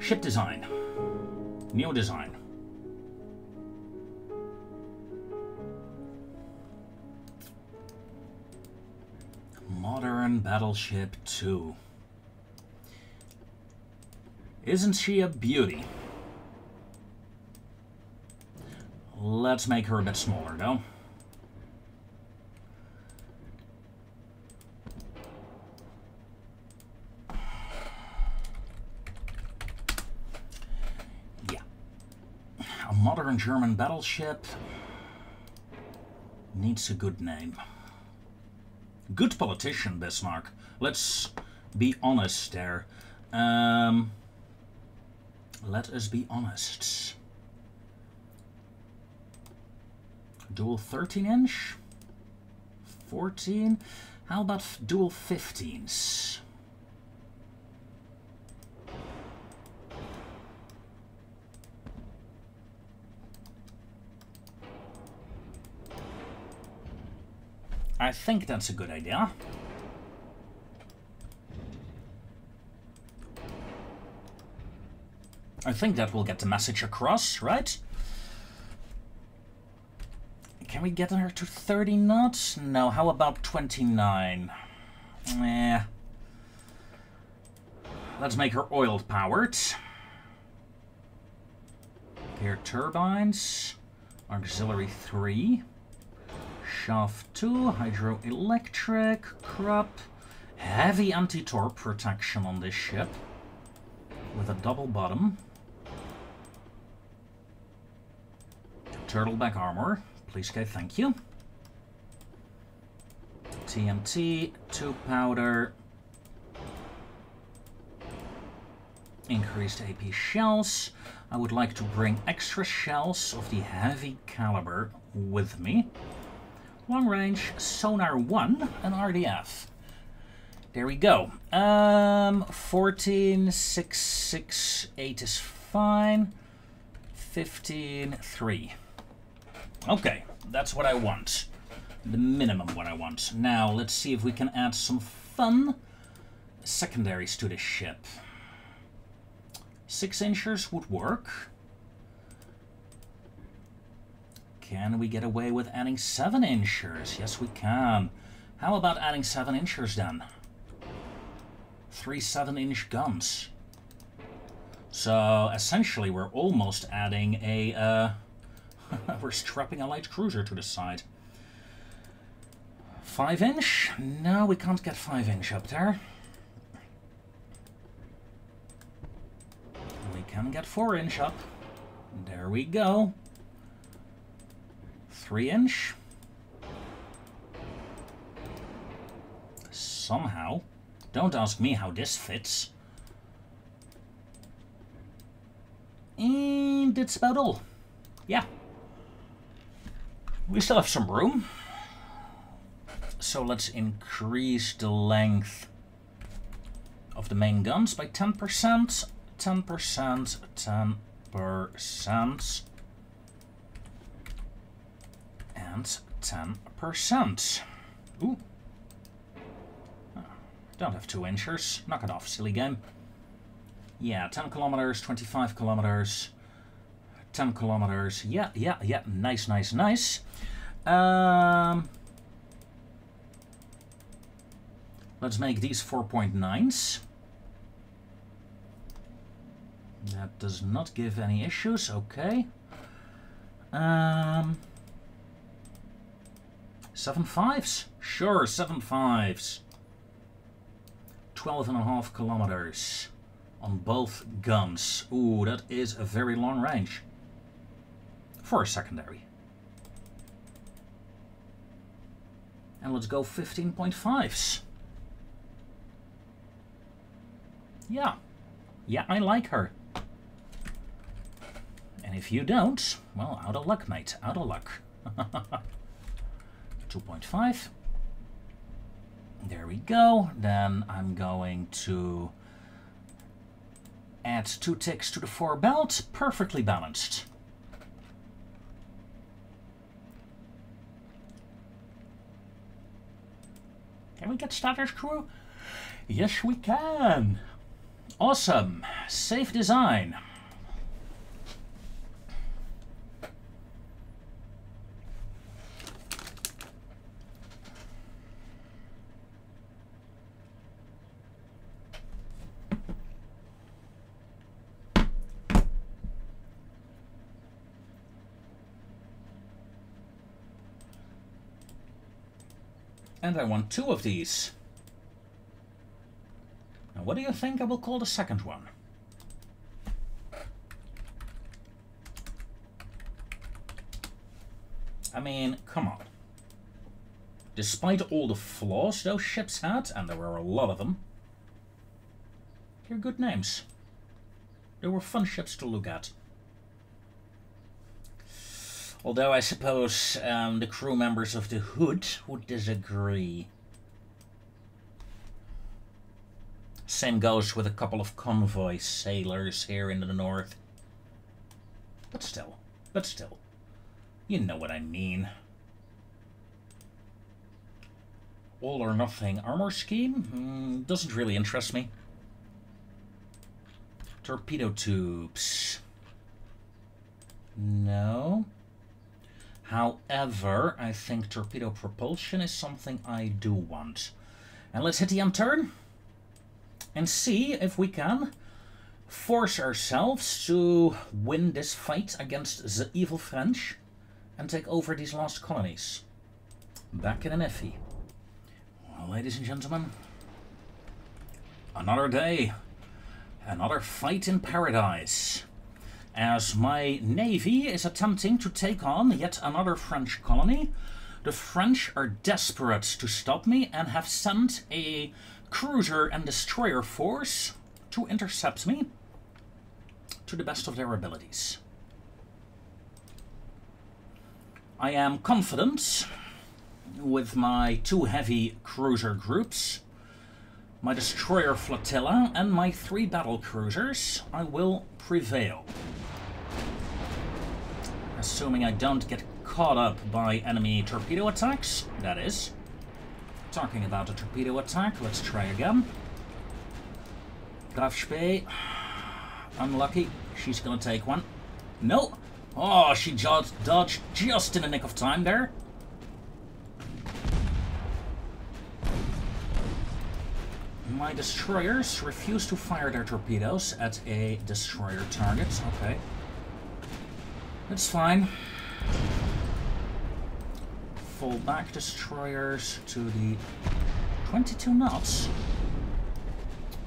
Ship design. New design. Modern Battleship 2. Isn't she a beauty? Let's make her a bit smaller, though. Yeah. A modern German battleship needs a good name. Good politician, Bismarck. Let's be honest there. Let us be honest. Dual 13-inch? 14? How about dual 15s? I think that's a good idea. I think that will get the message across, right? Can we get her to 30 knots? No, how about 29? Let's make her oil-powered. Gear turbines. Auxiliary 3. Shaft 2. Hydroelectric. Crop. Heavy anti-torp protection on this ship. With a double bottom. Turtleback armor. Please, okay, thank you. TNT, 2 powder. Increased AP shells. I would like to bring extra shells of the heavy caliber with me. Long range, sonar 1, and RDF. There we go. 14, 6, 6, 8 is fine. 15, 3. Okay, that's what I want. The minimum what I want. Now, let's see if we can add some fun secondaries to this ship. 6-inchers would work. Can we get away with adding 7-inchers? Yes, we can. How about adding 7-inchers then? 3 7-inch guns. So, essentially, we're almost adding a... we're strapping a light cruiser to the side. 5-inch? No, we can't get 5-inch up there. We can get 4-inch up. There we go. 3-inch. Somehow. Don't ask me how this fits. And it's about all. Yeah. We still have some room. So let's increase the length of the main guns by 10%, 10%, 10%, and 10%. Ooh. Don't have 2-inchers. Knock it off, silly game. Yeah, 10 kilometers, 25 kilometers, 10 kilometers. Yeah. Nice, nice, nice. Let's make these 4.9s. That does not give any issues. Okay. 7.5s? Sure, 7.5s. 12.5 kilometers on both guns. Ooh, that is a very long range for a secondary. And let's go 15.5s. Yeah. Yeah, I like her. And if you don't, well, out of luck, mate. Out of luck. 2.5. There we go. Then I'm going to add 2 ticks to the 4 belt. Perfectly balanced. Can we get starter's crew? Yes, we can. Awesome. Safe design. And I want 2 of these. Now, what do you think I will call the second one? I mean, come on. Despite all the flaws those ships had, and there were a lot of them, they're good names. They were fun ships to look at. Although I suppose the crew members of the Hood would disagree. Same goes with a couple of convoy sailors here in the north. But still, you know what I mean. All or nothing armor scheme doesn't really interest me. Torpedo tubes. No. However, I think torpedo propulsion is something I do want. And let's hit the end turn and see if we can force ourselves to win this fight against the evil French and take over these last colonies. Back in an iffy. Well, ladies and gentlemen, another day, another fight in paradise. As my navy is attempting to take on yet another French colony, the French are desperate to stop me and have sent a cruiser and destroyer force to intercept me to the best of their abilities. I am confident with my 2 heavy cruiser groups, my destroyer flotilla and my 3 battle cruisers, I will prevail. Assuming I don't get caught up by enemy torpedo attacks, that is. Talking about a torpedo attack, let's try again. Graf Spee, unlucky, she's gonna take one. No! Oh, she dodged just in the nick of time there. My destroyers refuse to fire their torpedoes at a destroyer target. Okay. It's fine. Fall back destroyers to the 22 knots.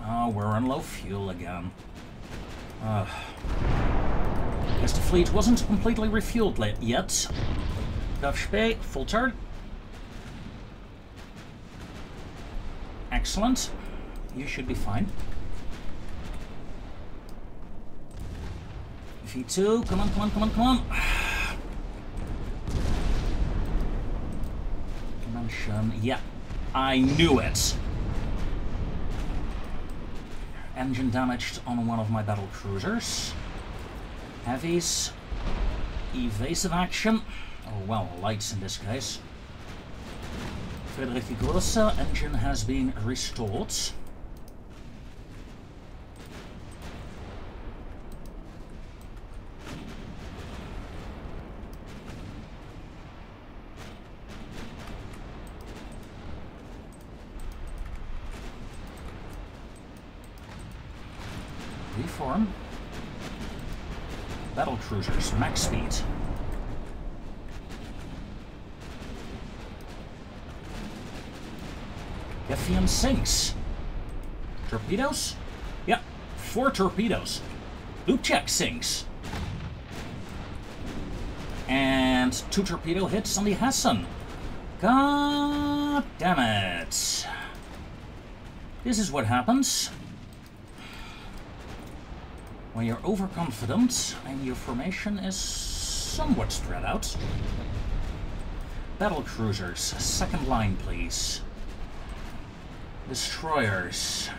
Oh, we're on low fuel again. Guess the fleet wasn't completely refueled yet. Graf Spee, full turn. Excellent. You should be fine. V2, come on, come on, come on, come on. Dimension, yeah, I knew it. Engine damaged on one of my battle cruisers. Heavies, evasive action, or well, lights in this case. Friedrich the Grosse, engine has been restored. Reform. Battle cruisers, max speed. Geffian sinks. Torpedoes? Yeah, 4 torpedoes. Lubchak sinks. And 2 torpedo hits on the Hessen. God damn it. This is what happens when you're overconfident and your formation is somewhat spread out. Battle cruisers, second line please. Destroyers,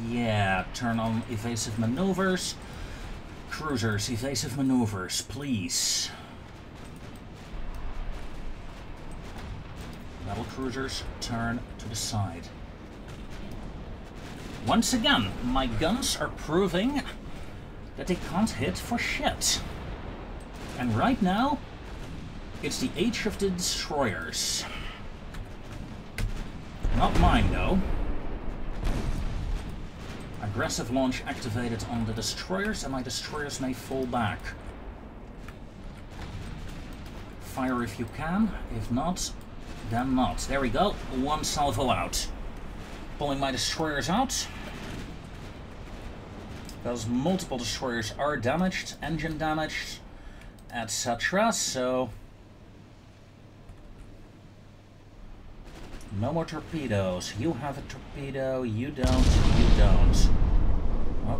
yeah, turn on evasive maneuvers. Cruisers, evasive maneuvers, please. Battle cruisers, turn to the side. Once again, my guns are proving that they can't hit for shit. And right now, it's the age of the destroyers. Not mine, though. Aggressive launch activated on the destroyers, and my destroyers may fall back. Fire if you can. If not, then not. There we go. One salvo out. Pulling my destroyers out. Because multiple destroyers are damaged, engine damaged, etc. So... no more torpedoes. You have a torpedo, you don't, you don't.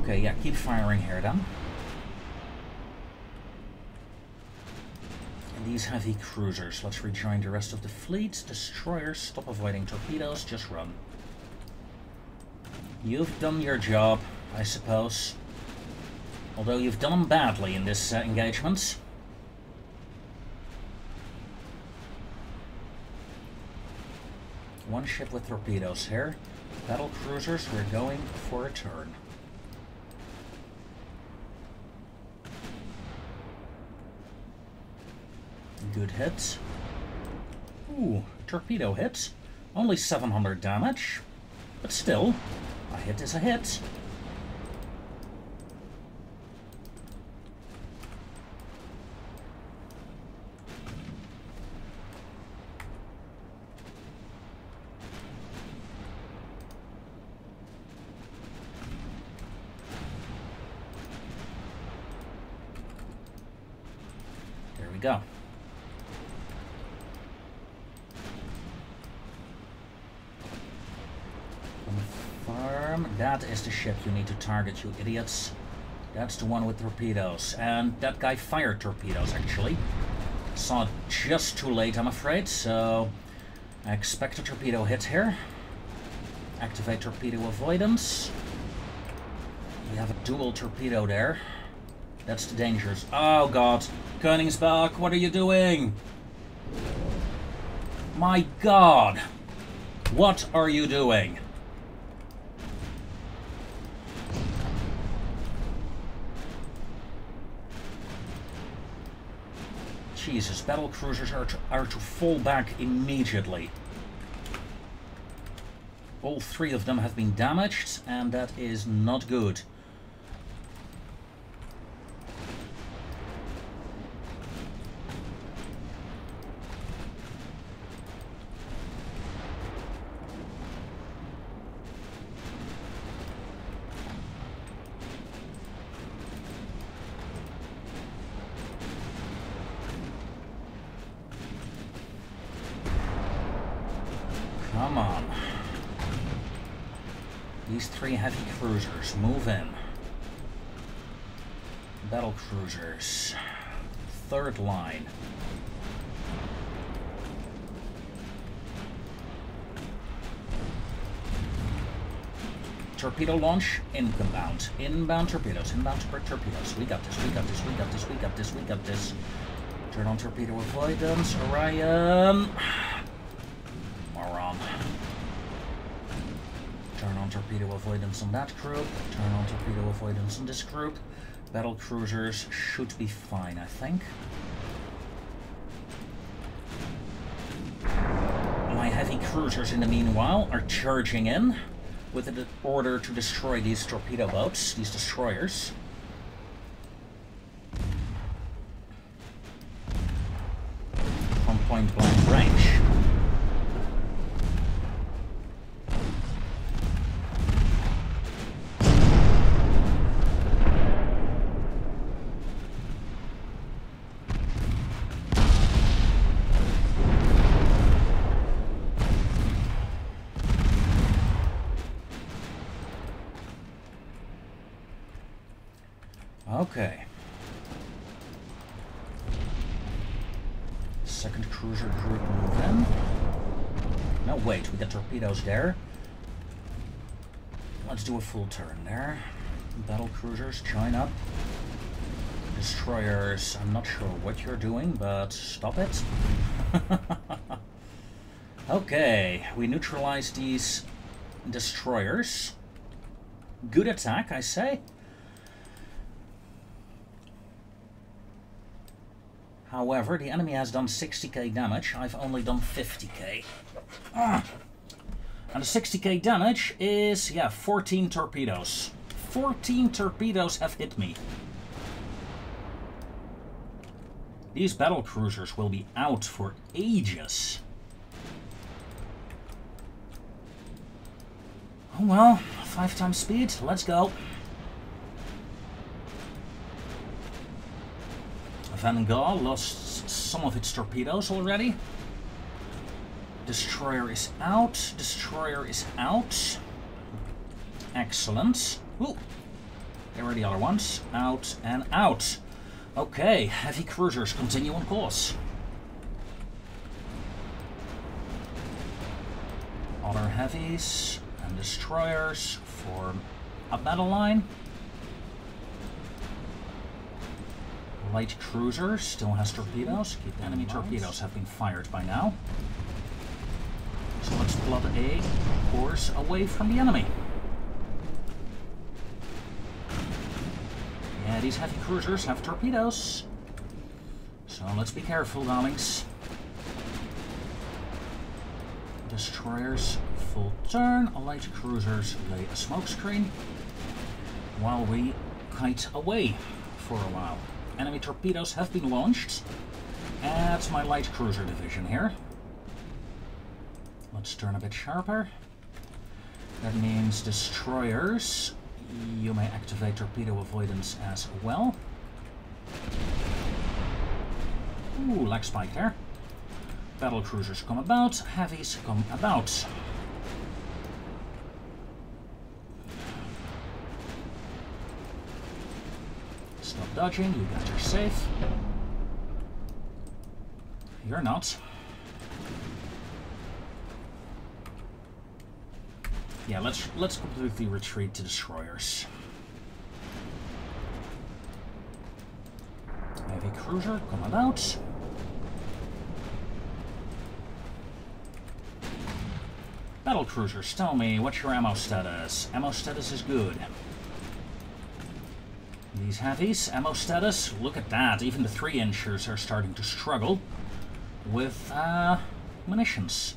Okay, yeah, keep firing here then. And these heavy cruisers. Let's rejoin the rest of the fleet. Destroyers, stop avoiding torpedoes, just run. You've done your job, I suppose. Although you've done them badly in this engagement. One ship with torpedoes here. Battle cruisers, we're going for a turn. Good hit. Ooh, torpedo hit. Only 700 damage. But still, a hit is a hit. Go. Confirm. That is the ship you need to target, you idiots. That's the one with torpedoes. And that guy fired torpedoes, actually. Saw it just too late, I'm afraid, so... I expect a torpedo hit here. Activate torpedo avoidance. We have a dual torpedo there. That's the dangers. Oh god. Koenigsberg, what are you doing? My god. What are you doing? Jesus, battle cruisers are to fall back immediately. All three of them have been damaged, and that is not good. Come on. These three heavy cruisers, move in. Battle cruisers. Third line. Torpedo launch, inbound. Inbound torpedoes, inbound torpedoes. We got this, we got this, we got this, we got this, we got this. Turn on torpedo avoidance, Orion. Moron. Turn on torpedo avoidance on that group. Turn on torpedo avoidance on this group. Battle cruisers should be fine, I think. My heavy cruisers, in the meanwhile, are charging in with an order to destroy these torpedo boats, these destroyers. From point blank range. Okay. Second cruiser group move in. No, wait, we got torpedoes there. Let's do a full turn there. Battle cruisers, join up. Destroyers, I'm not sure what you're doing, but stop it. Okay, we neutralize these destroyers. Good attack, I say. However, the enemy has done 60k damage. I've only done 50k. And the 60k damage is, yeah, 14 torpedoes. 14 torpedoes have hit me. These battle cruisers will be out for ages. Oh well, 5 times speed, let's go. Vanguard lost some of its torpedoes already. Destroyer is out. Destroyer is out. Excellent. Ooh. There are the other ones. Out and out. Okay, heavy cruisers continue on course. Other heavies and destroyers form a battle line. Light cruiser still has torpedoes. Enemy torpedoes have been fired by now. So let's plot a course away from the enemy. Yeah, these heavy cruisers have torpedoes. So let's be careful, darlings. Destroyers full turn. Light cruisers lay a smokescreen while we kite away for a while. Enemy torpedoes have been launched at my light cruiser division here. Let's turn a bit sharper. That means destroyers. You may activate torpedo avoidance as well. Ooh, lag spike there. Battle cruisers come about, heavies come about. Stop dodging, you guys are safe. You're not. Yeah, let's completely retreat to destroyers. Heavy cruiser, come about. Battle cruisers, tell me, what's your ammo status? Ammo status is good. These heavies, ammo status, look at that. Even the 3-inchers are starting to struggle with munitions.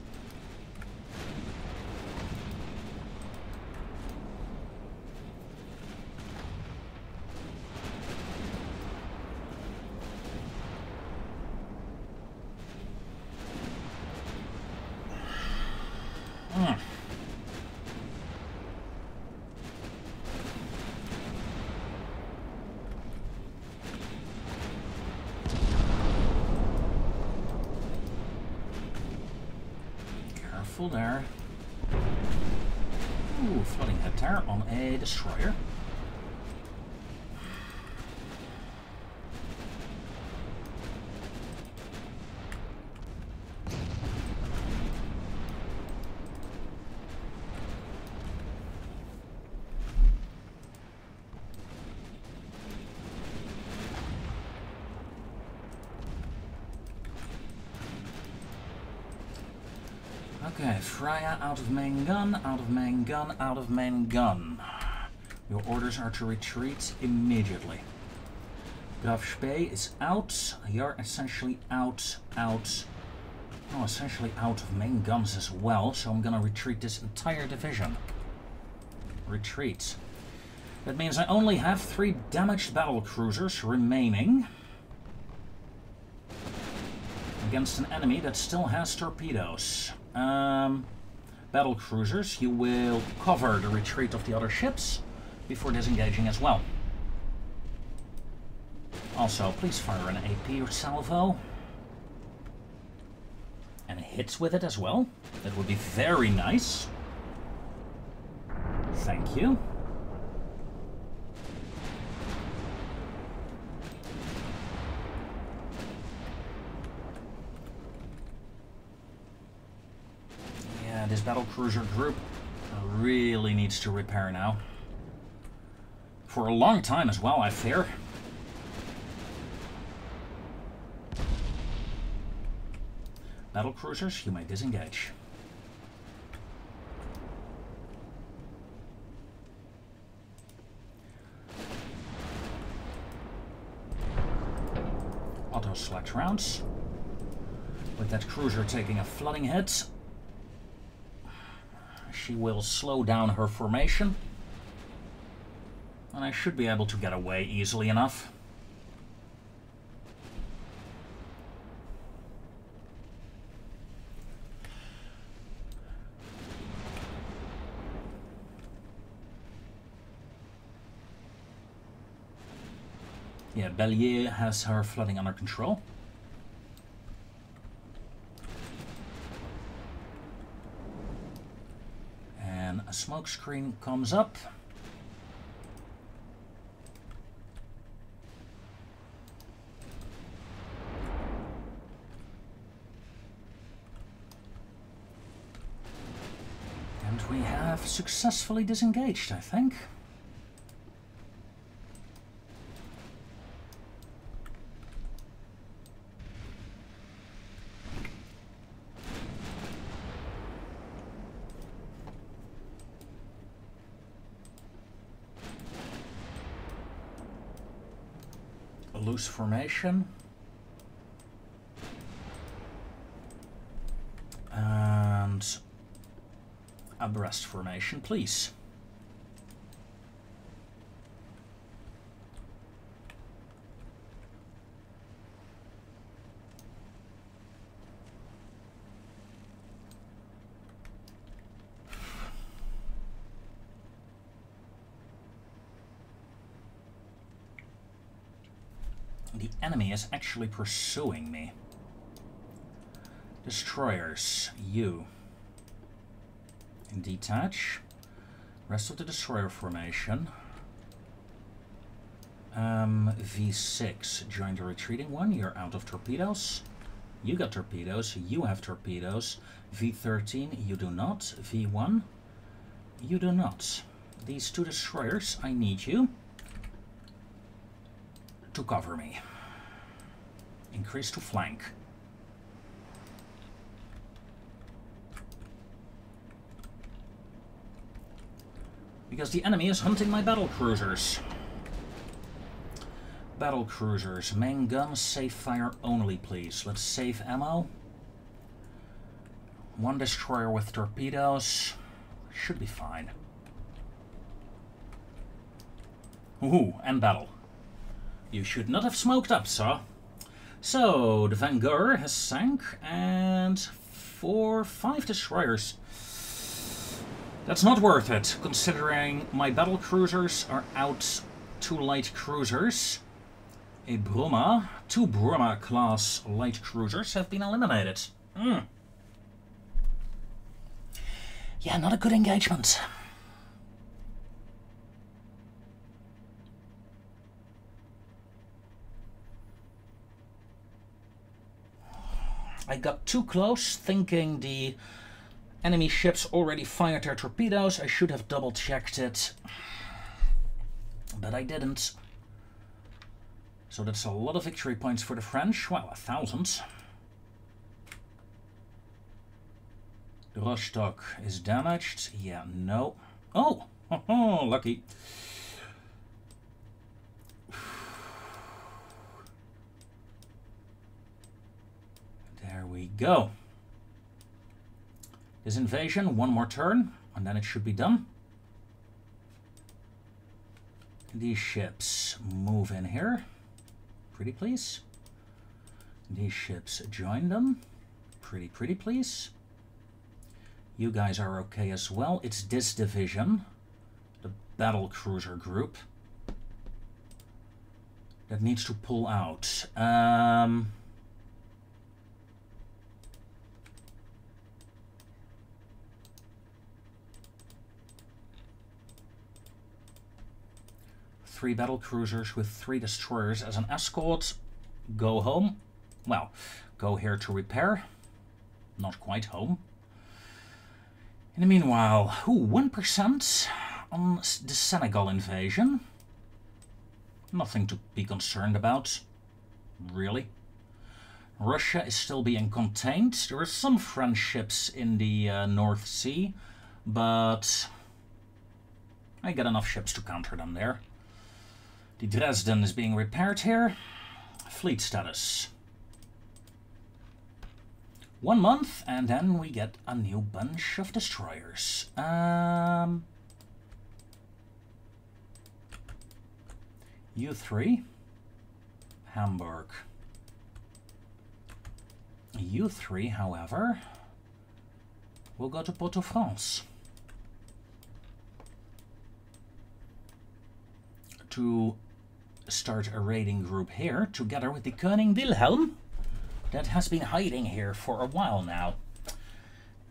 There. Ooh, flooding head tear on a destroyer. Okay, Freya out of main gun, out of main gun, out of main gun. Your orders are to retreat immediately. Graf Spee is out. You're essentially out. Oh, essentially out of main guns as well, so I'm gonna retreat this entire division. Retreat. That means I only have 3 damaged battle cruisers remaining against an enemy that still has torpedoes. Battle cruisers, you will cover the retreat of the other ships before disengaging as well. Also, please fire an AP or salvo. And hits with it as well. That would be very nice. Thank you. This battle cruiser group really needs to repair now. For a long time as well, I fear. Battle cruisers, you may disengage. select rounds. With that cruiser taking a flooding hit, she will slow down her formation. And I should be able to get away easily enough. Yeah, Bellier has her flooding under control. And a smoke screen comes up. And we have successfully disengaged, I think. Loose formation. And abreast formation, please. The enemy is actually pursuing me. Destroyers, you. Detach. Rest of the destroyer formation. V6, join the retreating one. You're out of torpedoes. You got torpedoes. You have torpedoes. V13, you do not. V1, you do not. These two destroyers, I need you to cover me. Increase to flank. Because the enemy is hunting my battle cruisers. Battle cruisers, main guns, safe fire only, please. Let's save ammo. One destroyer with torpedoes. Should be fine. Ooh, and battle. You should not have smoked up, sir. So, the Vanguard has sank, and 5 destroyers. That's not worth it, considering my battle cruisers are out 2 light cruisers. A Brumma, 2 Brumma-class light cruisers have been eliminated. Yeah, not a good engagement. I got too close, thinking the enemy ships already fired their torpedoes. I should have double-checked it, but I didn't. So that's a lot of victory points for the French. Well, 1,000. The Rostock is damaged. Yeah, no. Oh, lucky. There we go. This invasion, 1 more turn, and then it should be done. These ships move in here. Pretty please. These ships join them. Pretty please. You guys are okay as well. It's this division, the battle cruiser group, that needs to pull out. 3 battle cruisers with 3 destroyers as an escort. Go home. Well, go here to repair. Not quite home. In the meanwhile, 1% on the Senegal invasion. Nothing to be concerned about, really. Russia is still being contained. There are some French ships in the North Sea, but I get enough ships to counter them there. The Dresden is being repaired here. Fleet status. 1 month, and then we get a new bunch of destroyers. U3, Hamburg. U3, however, will go to Port-au-France to start a raiding group here, together with the Koning Wilhelm, that has been hiding here for a while now.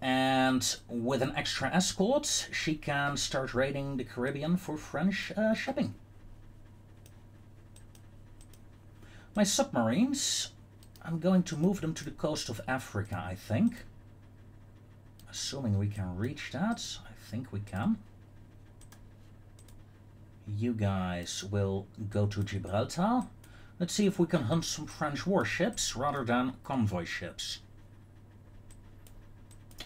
And with an extra escort, she can start raiding the Caribbean for French shipping. My submarines, I'm going to move them to the coast of Africa, I think. Assuming we can reach that, I think we can. You guys will go to Gibraltar. Let's see if we can hunt some French warships rather than convoy ships.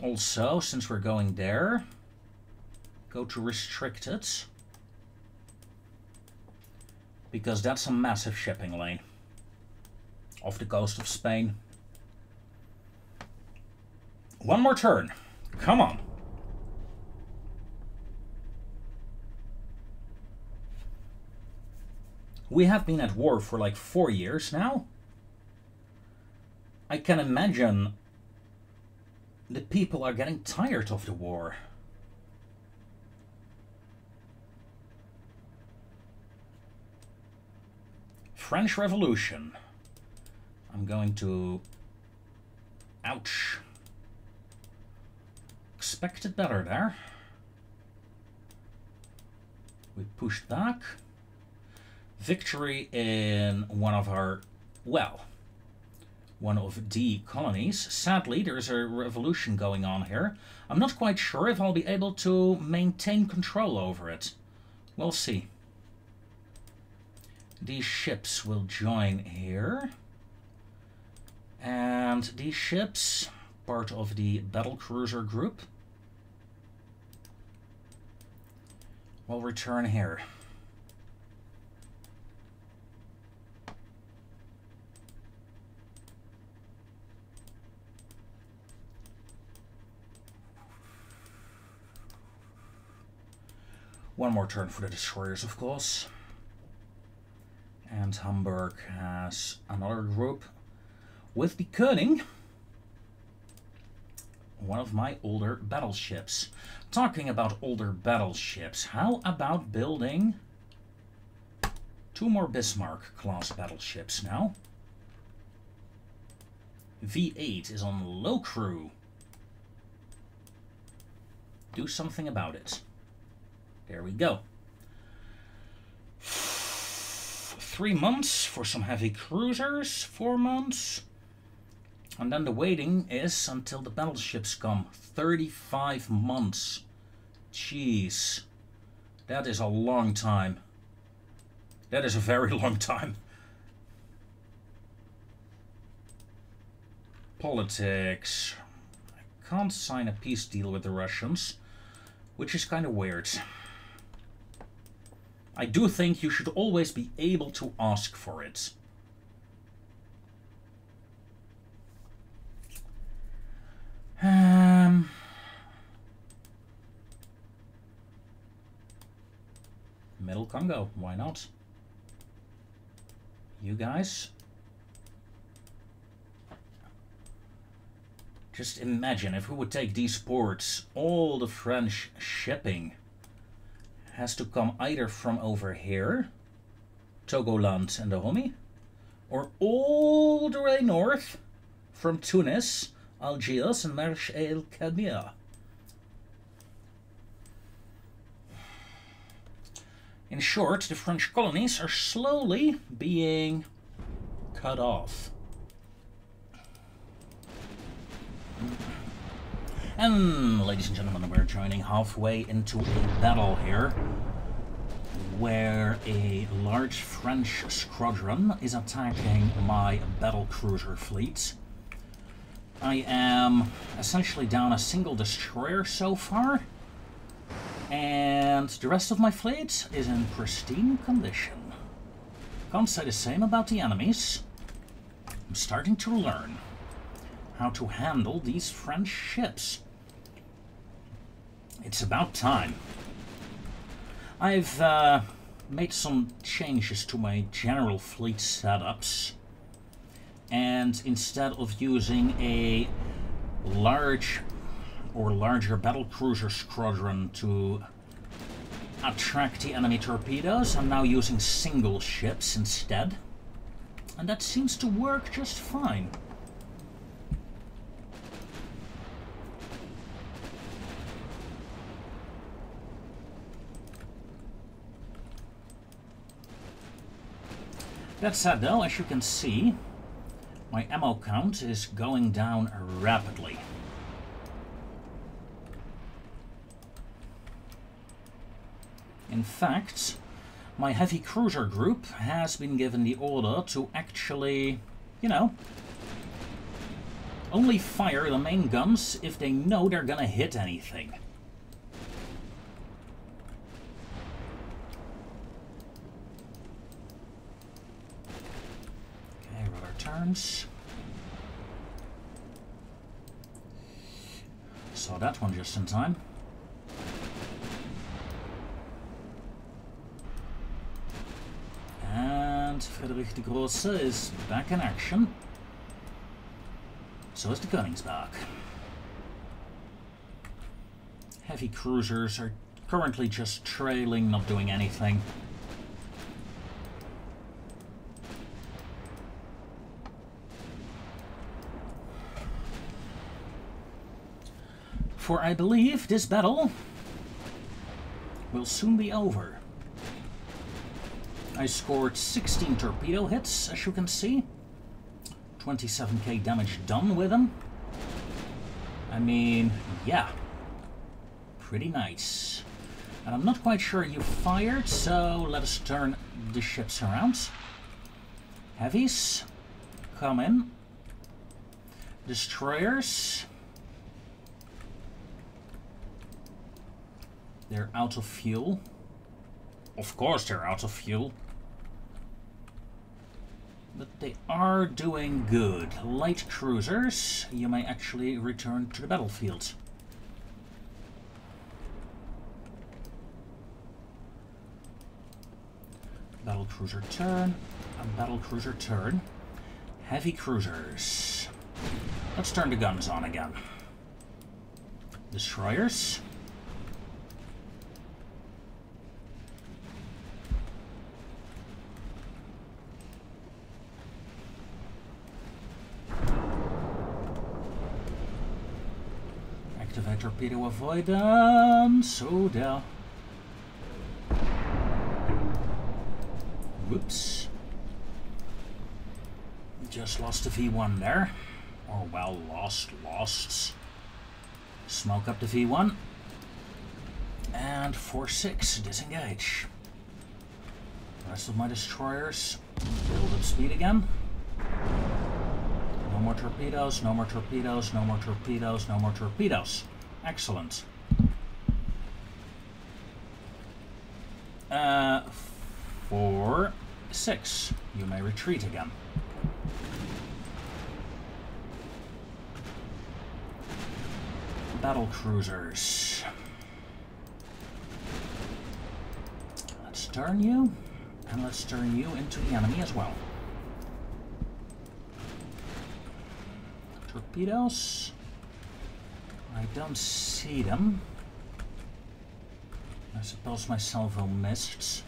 Also, since we're going there, go to restricted, because that's a massive shipping lane off the coast of Spain. One more turn. Come on. We have been at war for like 4 years now. I can imagine the people are getting tired of the war. French Revolution. I'm going to... Ouch. Expected better there. We pushed back. Victory in one of our, well, one of the colonies. Sadly, there's a revolution going on here. I'm not quite sure if I'll be able to maintain control over it. We'll see. These ships will join here. And these ships, part of the battlecruiser group, will return here. One more turn for the destroyers, of course. And Hamburg has another group with the Koning, one of my older battleships. Talking about older battleships, how about building 2 more Bismarck-class battleships now? V8 is on low crew. Do something about it. There we go. 3 months for some heavy cruisers, 4 months. And then the waiting is until the battleships come. 35 months. Jeez. That is a long time. That is a very long time. Politics. I can't sign a peace deal with the Russians, which is kind of weird. I do think you should always be able to ask for it. Middle Congo, why not? You guys? Just imagine if we would take these ports, all the French shipping has to come either from over here, Togoland and Dahomey, or all the way north from Tunis, Algiers and Marsh el Kadmia. In short, the French colonies are slowly being cut off. And, ladies and gentlemen, we're joining halfway into a battle here, where a large French squadron is attacking my battlecruiser fleet. I am essentially down a single destroyer so far, and the rest of my fleet is in pristine condition. Can't say the same about the enemies. I'm starting to learn how to handle these French ships. It's about time. I've made some changes to my general fleet setups, and instead of using a large or larger battlecruiser squadron to attract the enemy torpedoes, I'm now using single ships instead, and that seems to work just fine. That said though, as you can see, my ammo count is going down rapidly. In fact, my heavy cruiser group has been given the order to actually, you know, only fire the main guns if they know they're gonna hit anything. Okay, rudder turns. Saw that one just in time. And Friedrich the Grosse is back in action. So is the Koenigsberg. Heavy cruisers are currently just trailing, not doing anything. For I believe this battle will soon be over. I scored 16 torpedo hits, as you can see. 27k damage done with them. I mean, yeah. Pretty nice. And I'm not quite sure you fired, so let us turn the ships around. Heavies, come in. Destroyers. They're out of fuel. Of course they're out of fuel. But they are doing good. Light cruisers, you may actually return to the battlefield. Battlecruiser turn, and battlecruiser turn. Heavy cruisers. Let's turn the guns on again. Destroyers. Activate torpedo avoidance. Oh, there. Whoops. Just lost the V1 there. Or, well, lost. Smoke up the V1. And 4-6, disengage. The rest of my destroyers build up speed again. No more torpedoes, no more torpedoes, no more torpedoes, no more torpedoes. Excellent. 4-6. You may retreat again. Battle cruisers. Let's turn you, and let's turn you into the enemy as well. Torpedoes. I don't see them. I suppose my salvo missed.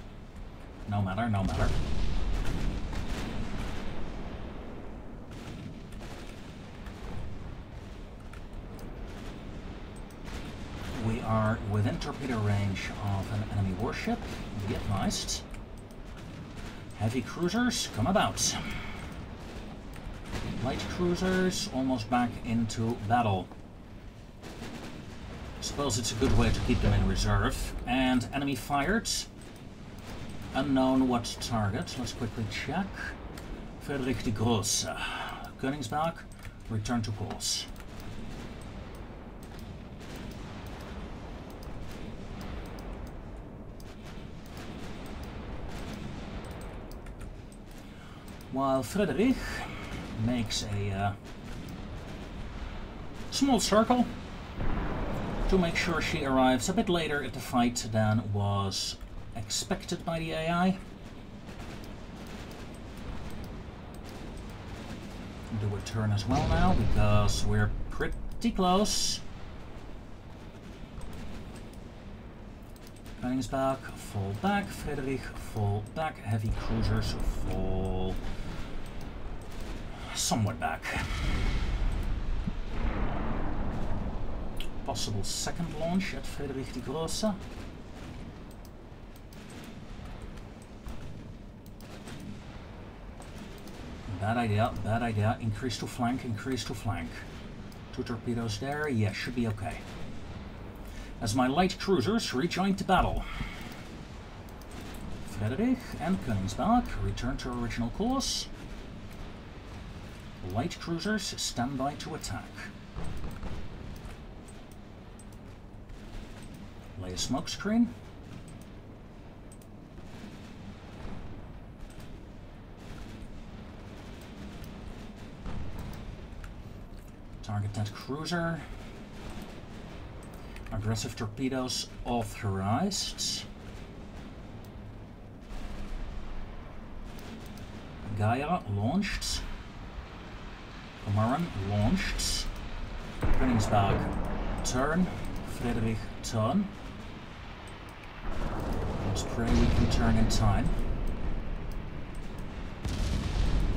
No matter, no matter. We are within torpedo range of an enemy warship. Be advised. Heavy cruisers, come about. Light cruisers, almost back into battle. Suppose it's a good way to keep them in reserve. And enemy fired. Unknown what target. Let's quickly check. Friedrich the Grosse. Koenigsberg, return to course. While Friedrich makes a Small circle to make sure she arrives a bit later at the fight than was expected by the AI. Do a turn as well now, because we're pretty close. Koningsberg, fall back. Friedrich, fall back. Heavy cruisers, fall somewhat back. Possible second launch at Friedrich the Grosse. Bad idea, bad idea. Increase to flank, increase to flank. 2 torpedoes there, yeah, should be okay. As my light cruisers rejoin the battle. Friedrich and Koningsberg return to original course. Light cruisers stand by to attack. Lay a smoke screen. Target that cruiser. Aggressive torpedoes authorized. Gaia launched. Comaran launched. Koningsberg turn. Friedrich turn. Let's pray we can turn in time.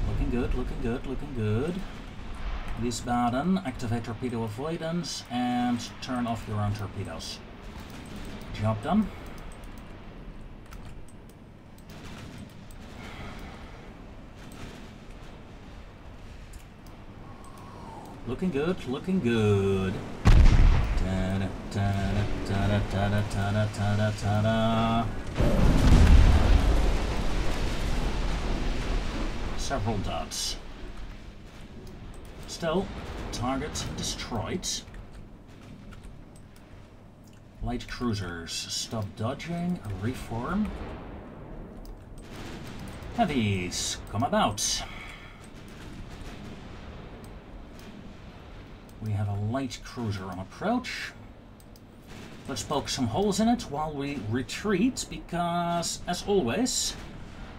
Looking good, looking good, looking good. Wiesbaden, activate torpedo avoidance and turn off your own torpedoes. Job done. Looking good, looking good. Several duds. Still, target destroyed. Light cruisers, stop dodging, reform. Heavies, come about. We have a light cruiser on approach. Let's poke some holes in it while we retreat, because, as always,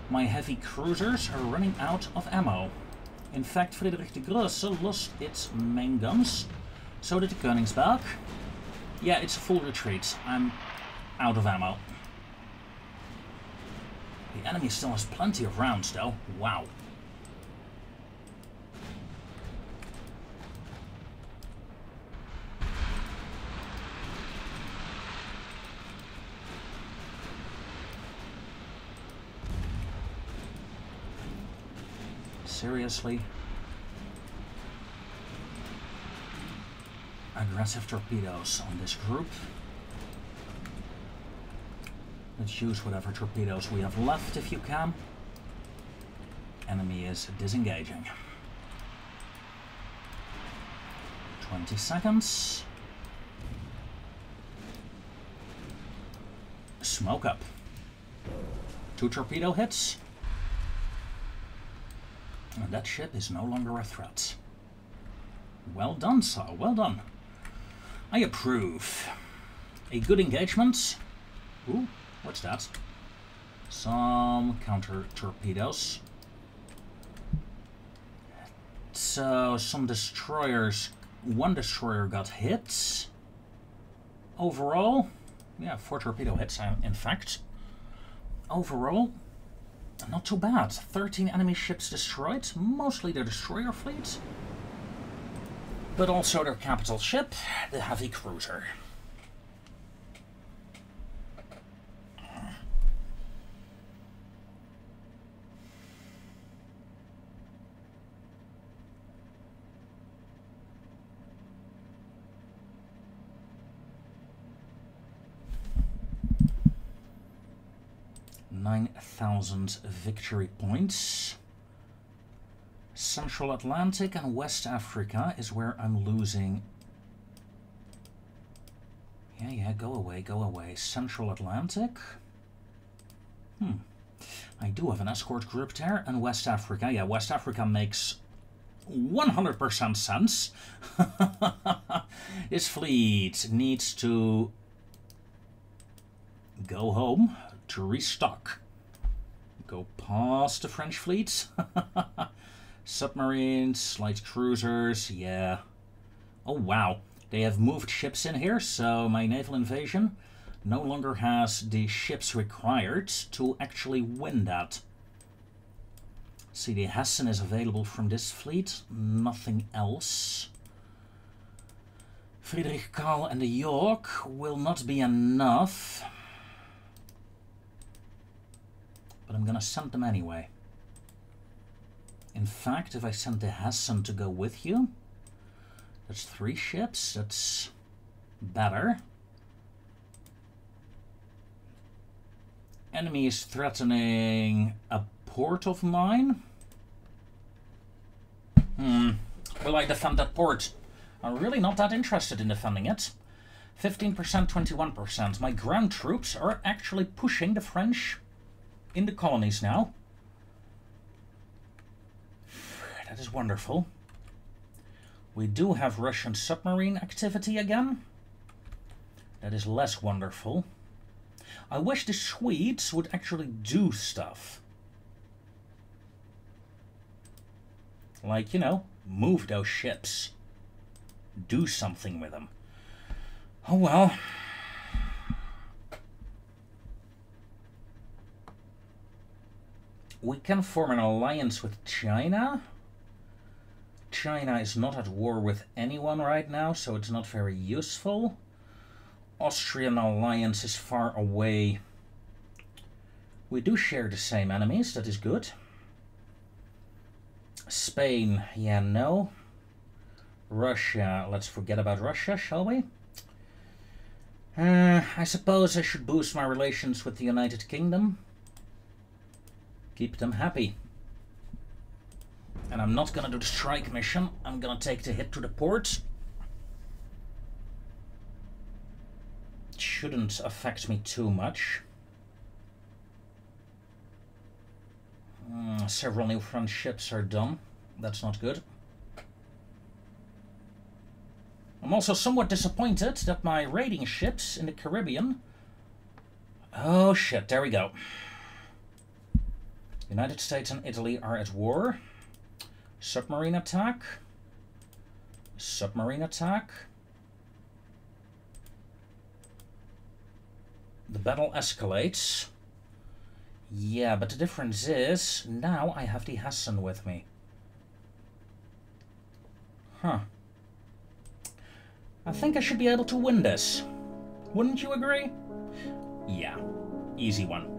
my heavy cruisers are running out of ammo. In fact, Friedrich the Grosse lost its main guns, so did the Koningsberg. Yeah, it's a full retreat. I'm out of ammo. The enemy still has plenty of rounds, though. Wow. Seriously? Aggressive torpedoes on this group. Let's use whatever torpedoes we have left if you can. Enemy is disengaging. 20 seconds. Smoke up. 2 torpedo hits. And that ship is no longer a threat. Well done, sir. Well done. I approve. A good engagement. Ooh, what's that? Some counter torpedoes. So, some destroyers. 1 destroyer got hit. Overall, yeah, 4 torpedo hits, in fact. Overall, not too bad. 13 enemy ships destroyed, mostly their destroyer fleet, but also their capital ship, the heavy cruiser. $9,000 victory points. Central Atlantic and West Africa is where I'm losing. Yeah, go away, go away. Central Atlantic. I do have an escort group there. And West Africa. Yeah, West Africa makes 100% sense. This fleet needs to go home to restock. Go past the French fleet. Submarines, light cruisers, yeah. Oh wow, they have moved ships in here, so my naval invasion no longer has the ships required to actually win that. See, the Hessen is available from this fleet, nothing else. Friedrich Karl and the York will not be enough. But I'm gonna send them anyway. In fact, if I send the Hessen to go with you, that's 3 ships, that's better. Enemy is threatening a port of mine. Will I defend that port? I'm really not that interested in defending it. 15%, 21%. My ground troops are actually pushing the French in the colonies now. That is wonderful. We do have Russian submarine activity again. That is less wonderful. I wish the Swedes would actually do stuff. Like, you know, move those ships. Do something with them. Oh well. We can form an alliance with China. China is not at war with anyone right now, so it's not very useful. Austrian alliance is far away. We do share the same enemies, that is good. Spain, yeah, no. Russia, let's forget about Russia, shall we? I suppose I should boost my relations with the United Kingdom. Keep them happy. And I'm not gonna do the strike mission, I'm gonna take the hit to the port. It shouldn't affect me too much. Several new French ships are done. That's not good. I'm also somewhat disappointed that my raiding ships in the Caribbean... Oh shit, there we go. United States and Italy are at war. Submarine attack. Submarine attack. The battle escalates. Yeah, but the difference is, now I have the Hessen with me. Huh. I think I should be able to win this. Wouldn't you agree? Yeah, easy one.